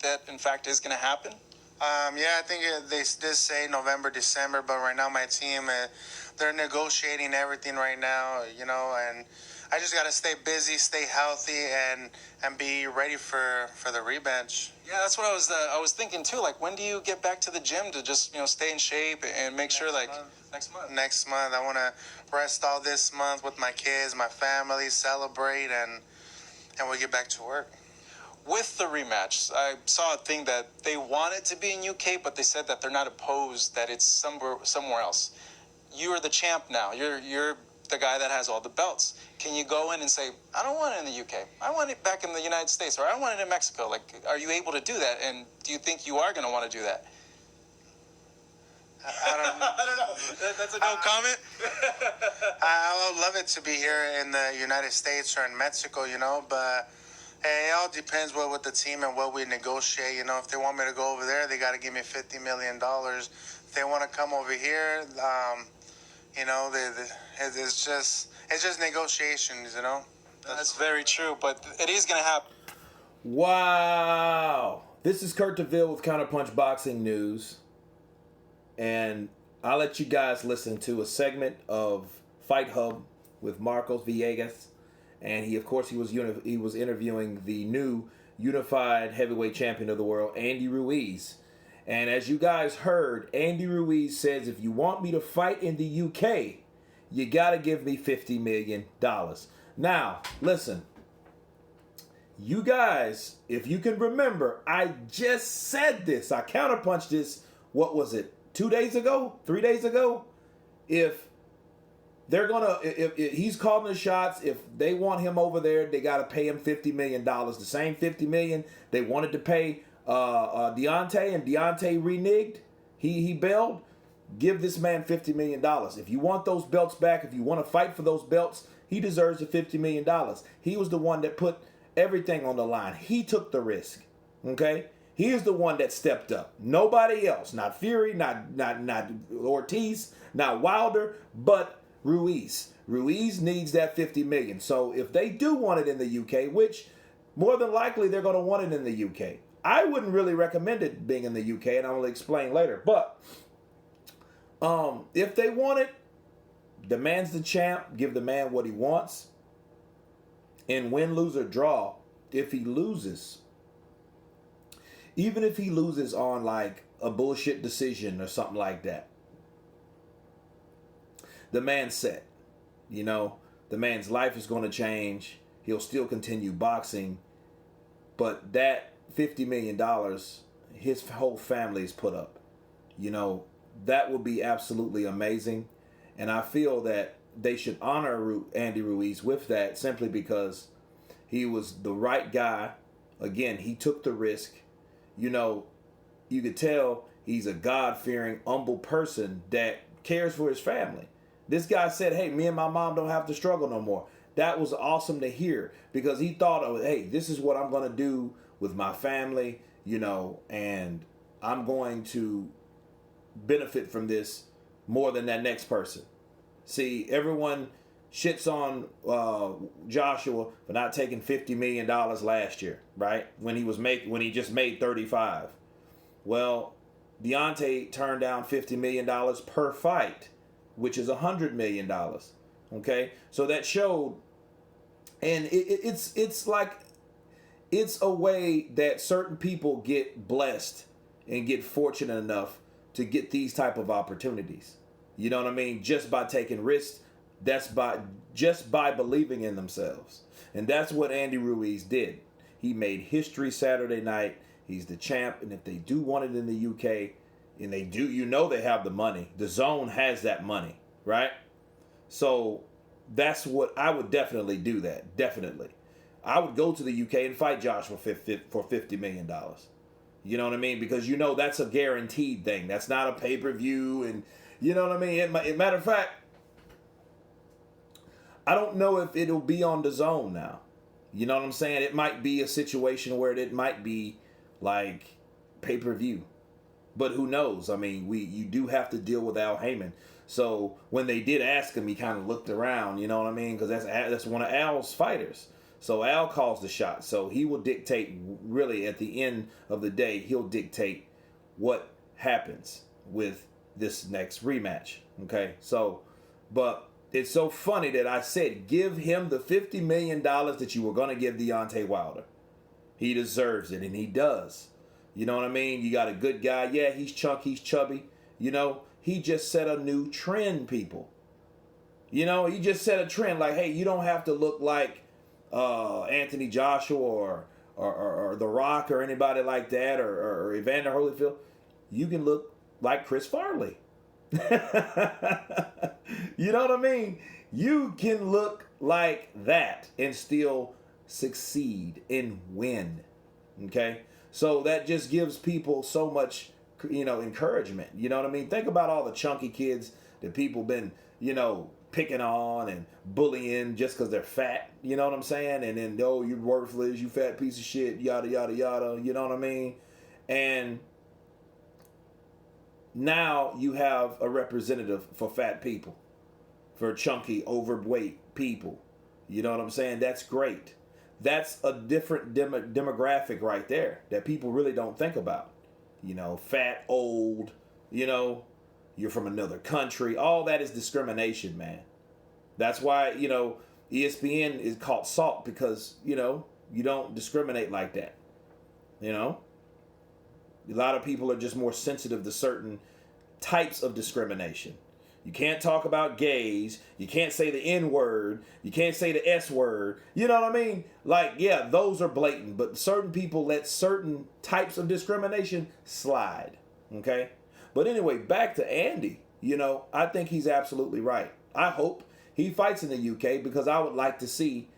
that in fact is going to happen? Yeah, I think they did say November, December, but right now my team, they're negotiating everything right now, and I just got to stay busy, stay healthy, and be ready for the rebench. Yeah, that's what I was thinking too. Like, when do you get back to the gym to just stay in shape and make sure next month? Next month, I want to rest all this month with my kids, my family, celebrate, and we get back to work. With the rematch, I saw a thing that they want it to be in UK, but they said that they're not opposed, that it's somewhere else. You are the champ now. You're the guy that has all the belts. Can you go in and say, I don't want it in the UK. I want it back in the United States, or I want it in Mexico? Like, are you able to do that? And do you think you are going to want to do that? I don't know. I don't know. That's a no comment? I would love it to be here in the United States or in Mexico, but hey, it all depends what the team and what we negotiate. If they want me to go over there, they got to give me $50 million. If they want to come over here, it's just negotiations, That's very true, but it is going to happen. Wow. This is Kurt DeVille with Counterpunch Boxing News. And I'll let you guys listen to a segment of Fight Hub with Marcos Villegas. And he was interviewing the new unified heavyweight champion of the world, Andy Ruiz. And as you guys heard, Andy Ruiz says, if you want me to fight in the UK, you got to give me $50 million. Now, listen. You guys, if you can remember, I just said this. I counterpunched this, what was it, 2 days ago? 3 days ago? If he's calling the shots, if they want him over there, they got to pay him $50 million. The same $50 million they wanted to pay Deontay, and Deontay reneged. He bailed. Give this man $50 million. If you want those belts back, if you want to fight for those belts, he deserves the $50 million. He was the one that put everything on the line. He took the risk. Okay? He is the one that stepped up. Nobody else. Not Fury, not Ortiz, not Wilder, but Ruiz. Ruiz needs that $50 million. So if they do want it in the UK, which more than likely they're going to want it in the UK, I wouldn't really recommend it being in the UK, and I will explain later. But if they want it, the man's the champ. Give the man what he wants. And win, lose, or draw, if he loses, even if he loses on like a bullshit decision or something like that, the man's set. The man's life is going to change. He'll still continue boxing. But that $50 million, his whole family is put up. That would be absolutely amazing. And I feel that they should honor Andy Ruiz with that, simply because he was the right guy. Again, he took the risk. You could tell he's a God-fearing, humble person that cares for his family. This guy said, hey, me and my mom don't have to struggle no more. That was awesome to hear, because he thought, hey, this is what I'm going to do with my family, and I'm going to benefit from this more than that next person. See, everyone shits on Joshua for not taking $50 million last year, right? When he just made 35. Well, Deontay turned down $50 million per fight, which is $100 million. Okay, so that showed, and it's like, it's a way that certain people get blessed and get fortunate enough to get these type of opportunities. You know what I mean? Just by taking risks. That's just by believing in themselves. And that's what Andy Ruiz did. He made history Saturday night. He's the champ. And if they do want it in the UK, and they do, they have the money. The Zone has that money, right? So that's what I would definitely do. That definitely, I would go to the UK and fight Joshua for $50 million. You know what I mean? Because that's a guaranteed thing. That's not a pay-per-view, and you know what I mean. Matter of fact, I don't know if it'll be on the Zone now. You know what I'm saying? It might be a situation where it might be like pay-per-view. But who knows? I mean, you do have to deal with Al Heyman. So when they did ask him, he kind of looked around, you know what I mean? Because that's one of Al's fighters. So Al calls the shot. So he will dictate, really, at the end of the day, he'll dictate what happens with this next rematch. Okay? So, but it's so funny that I said, give him the $50 million that you were going to give Deontay Wilder. He deserves it, and he does. You know what I mean? You got a good guy. Yeah, he's chunky, he's chubby. You know, he just set a new trend, people. You know, he just set a trend. Like, hey, you don't have to look like Anthony Joshua or The Rock or anybody like that or Evander Holyfield. You can look like Chris Farley. You know what I mean? You can look like that and still succeed and win. Okay? So that just gives people so much, encouragement. You know what I mean? Think about all the chunky kids that people been, picking on and bullying just because they're fat. You know what I'm saying? And then, oh, you're worthless, you fat piece of shit, yada, yada, yada. You know what I mean? And now you have a representative for fat people, for chunky, overweight people. You know what I'm saying? That's great. That's a different demographic right there that people really don't think about. Fat, old, you're from another country. All that is discrimination, man. That's why, ESPN is called SALT, because, you don't discriminate like that. A lot of people are just more sensitive to certain types of discrimination. You can't talk about gays. You can't say the N word. You can't say the S word. You know what I mean? Like, yeah, those are blatant, but certain people let certain types of discrimination slide. Okay? But anyway, back to Andy. I think he's absolutely right. I hope he fights in the UK, because I would like to see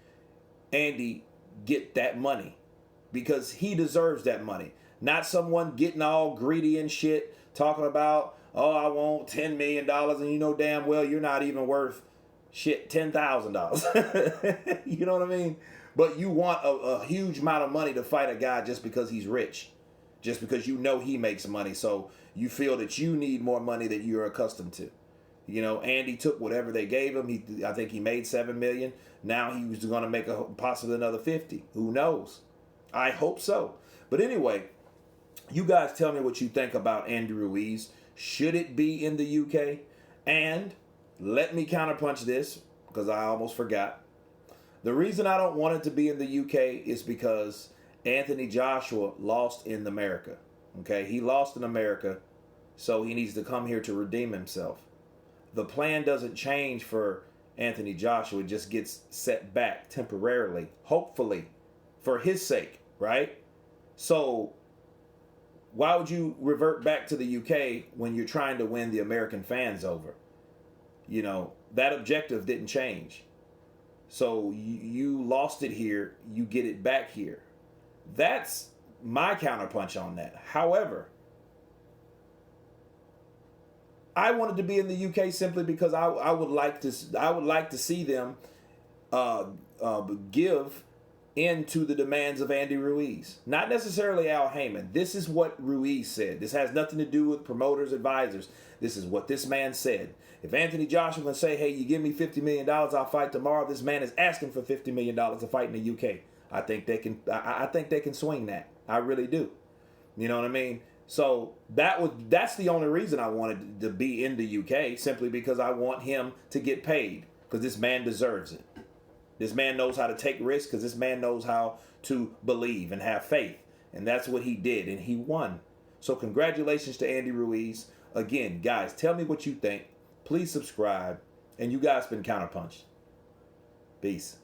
Andy get that money, because he deserves that money. Not someone getting all greedy and shit, talking about, oh, I want $10 million, and you know damn well you're not even worth shit $10,000. You know what I mean? But you want a huge amount of money to fight a guy just because he's rich, just because he makes money, so you feel that you need more money than you're accustomed to. Andy took whatever they gave him. I think he made $7 million. Now he was going to make possibly another 50. Who knows? I hope so. But anyway, you guys tell me what you think about Andy Ruiz. Should it be in the UK? And let me counterpunch this, because I almost forgot. The reason I don't want it to be in the UK is because Anthony Joshua lost in America. Okay, he lost in America, so he needs to come here to redeem himself. The plan doesn't change for Anthony Joshua. It just gets set back temporarily, hopefully, for his sake, right? So why would you revert back to the UK when you're trying to win the American fans over? That objective didn't change. So you lost it here, you get it back here. That's my counterpunch on that. However, I wanted to be in the UK simply because I would like to see them give in to the demands of Andy Ruiz. Not necessarily Al Heyman. This is what Ruiz said. This has nothing to do with promoters, advisors. This is what this man said. If Anthony Joshua can say, hey, you give me $50 million, I'll fight tomorrow. This man is asking for $50 million to fight in the UK. I think they can swing that. I really do. You know what I mean? So that's the only reason I wanted to be in the UK, simply because I want him to get paid, because this man deserves it. This man knows how to take risks, because this man knows how to believe and have faith. And that's what he did, and he won. So congratulations to Andy Ruiz. Again, guys, tell me what you think. Please subscribe. And you guys been Counterpunched. Peace.